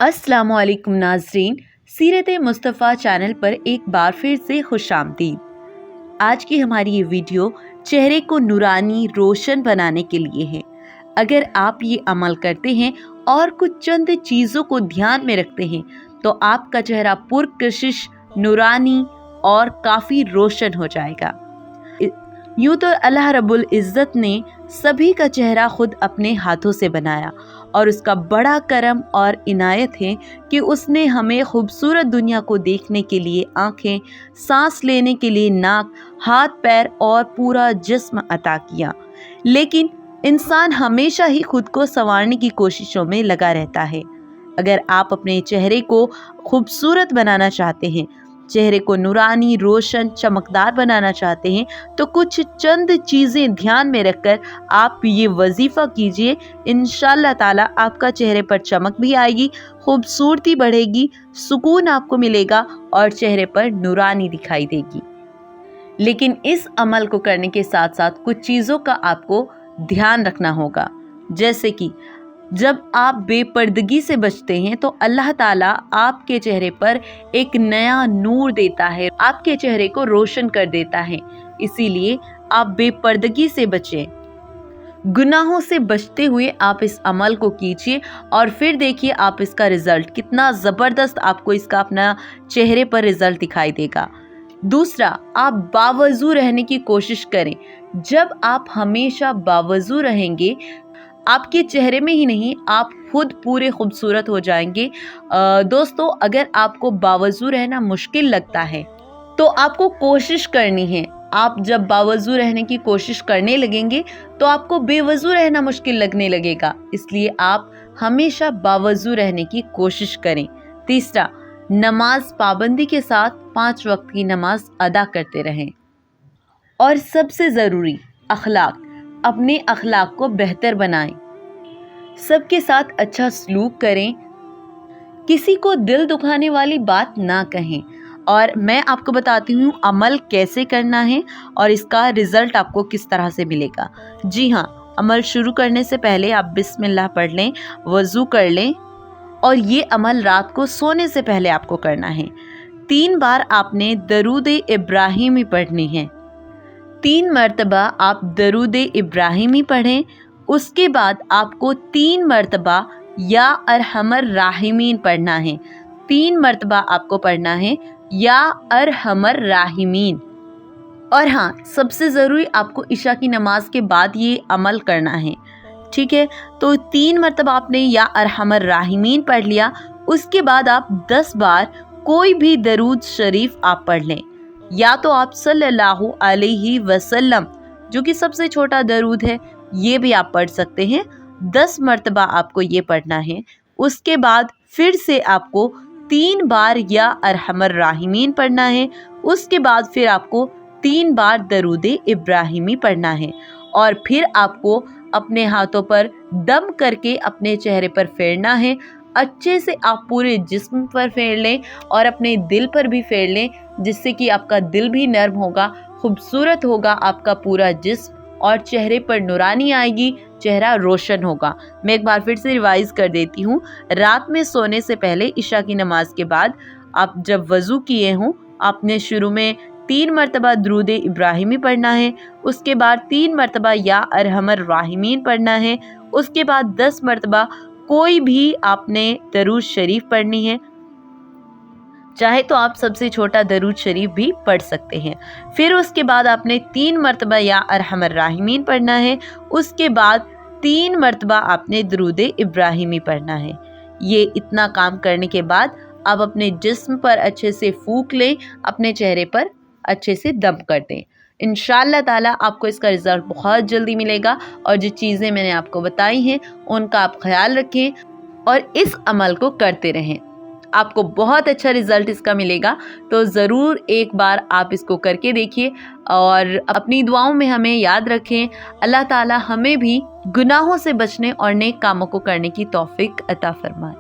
अस्सलामुअलैकुम नाज़रीन, सीरत मुस्तफ़ा चैनल पर एक बार फिर से खुशामदीद। आज की हमारी ये वीडियो चेहरे को नूरानी रोशन बनाने के लिए है। अगर आप ये अमल करते हैं और कुछ चंद चीज़ों को ध्यान में रखते हैं तो आपका चेहरा पुरकशिश, नूरानी और काफ़ी रोशन हो जाएगा। यूँ तो अल्लाह रब्बुल इज़्ज़त ने सभी का चेहरा खुद अपने हाथों से बनाया और उसका बड़ा करम और इनायत है कि उसने हमें खूबसूरत दुनिया को देखने के लिए आँखें, सांस लेने के लिए नाक, हाथ पैर और पूरा जिस्म अता किया। लेकिन इंसान हमेशा ही खुद को संवारने की कोशिशों में लगा रहता है। अगर आप अपने चेहरे को खूबसूरत बनाना चाहते हैं, चेहरे को नूरानी, रोशन, चमकदार बनाना चाहते हैं तो कुछ चंद चीज़ें ध्यान में रखकर आप ये वजीफ़ा कीजिए। इंशाअल्लाह ताला आपका चेहरे पर चमक भी आएगी, खूबसूरती बढ़ेगी, सुकून आपको मिलेगा और चेहरे पर नूरानी दिखाई देगी। लेकिन इस अमल को करने के साथ साथ कुछ चीज़ों का आपको ध्यान रखना होगा, जैसे कि जब आप बेपर्दगी से बचते हैं तो अल्लाह ताला आपके चेहरे पर एक नया नूर देता है, आपके चेहरे को रोशन कर देता है। इसीलिए आप बेपर्दगी से बचें। गुनाहों से बचते हुए आप इस अमल को कीजिए और फिर देखिए आप इसका रिज़ल्ट कितना ज़बरदस्त आपको इसका अपना चेहरे पर रिज़ल्ट दिखाई देगा। दूसरा, आप बावजू रहने की कोशिश करें। जब आप हमेशा बावजू रहेंगे, आपके चेहरे में ही नहीं आप खुद पूरे खूबसूरत हो जाएंगे। दोस्तों, अगर आपको बावजू रहना मुश्किल लगता है तो आपको कोशिश करनी है। आप जब बावजू रहने की कोशिश करने लगेंगे तो आपको बेवजू रहना मुश्किल लगने लगेगा, इसलिए आप हमेशा बावजू रहने की कोशिश करें। तीसरा, नमाज पाबंदी के साथ 5 वक्त की नमाज अदा करते रहें। और सबसे ज़रूरी, अखलाक, अपने अखलाक को बेहतर बनाएं, सबके साथ अच्छा सलूक करें, किसी को दिल दुखाने वाली बात ना कहें। और मैं आपको बताती हूँ अमल कैसे करना है और इसका रिज़ल्ट आपको किस तरह से मिलेगा। जी हाँ, अमल शुरू करने से पहले आप बिस्मिल्लाह पढ़ लें, वज़ू कर लें और ये अमल रात को सोने से पहले आपको करना है। 3 बार आपने दरूद इब्राहिमी पढ़नी है। 3 मरतबा आप दरूद इब्राहिमी पढ़ें। उसके बाद आपको 3 मरतबा या अरहमर राहिमीन पढ़ना है। 3 मरतबा आपको पढ़ना है या अरहमर राहिमीन। और हाँ, सबसे ज़रूरी आपको इशा की नमाज के बाद ये अमल करना है, ठीक है। तो 3 मरतबा आपने या अरहमर राहिमीन पढ़ लिया। उसके बाद आप 10 बार कोई भी दरूद शरीफ आप पढ़ लें, या तो आप सल्लल्लाहु अलैहि वसल्लम, जो कि सबसे छोटा दरूद है, ये भी आप पढ़ सकते हैं। 10 मरतबा आपको ये पढ़ना है। उसके बाद फिर से आपको 3 बार या अरहमर राहिमीन पढ़ना है। उसके बाद फिर आपको 3 बार दरूद इब्राहिमी पढ़ना है और फिर आपको अपने हाथों पर दम करके अपने चेहरे पर फेरना है। अच्छे से आप पूरे जिस्म पर फेर लें और अपने दिल पर भी फेर लें, जिससे कि आपका दिल भी नर्म होगा, खूबसूरत होगा आपका पूरा जिस्म और चेहरे पर नूरानी आएगी, चेहरा रोशन होगा। मैं एक बार फिर से रिवाइज़ कर देती हूँ। रात में सोने से पहले इशा की नमाज के बाद आप जब वज़ू किए हों, आपने शुरू में 3 मरतबा दरूद इब्राहिमी पढ़ना है। उसके बाद 3 मरतबा या अरहमर राहिमीन पढ़ना है। उसके बाद 10 मरतबा कोई भी आपने दरूद शरीफ पढ़नी है, चाहे तो आप सबसे छोटा दरूद शरीफ भी पढ़ सकते हैं। फिर उसके बाद आपने 3 मरतबा या अरहमर राहिमीन पढ़ना है। उसके बाद 3 मरतबा आपने दरूद इब्राहिमी पढ़ना है। ये इतना काम करने के बाद आप अपने जिस्म पर अच्छे से फूंक लें, अपने चेहरे पर अच्छे से दम कर दें। इंशाअल्लाह ताला आपको इसका रिज़ल्ट बहुत जल्दी मिलेगा और जो चीज़ें मैंने आपको बताई हैं उनका आप ख्याल रखें और इस अमल को करते रहें। आपको बहुत अच्छा रिज़ल्ट इसका मिलेगा। तो ज़रूर एक बार आप इसको करके देखिए और अपनी दुआओं में हमें याद रखें। अल्लाह ताला हमें भी गुनाहों से बचने और नेक कामों को करने की तौफीक अता फरमाए।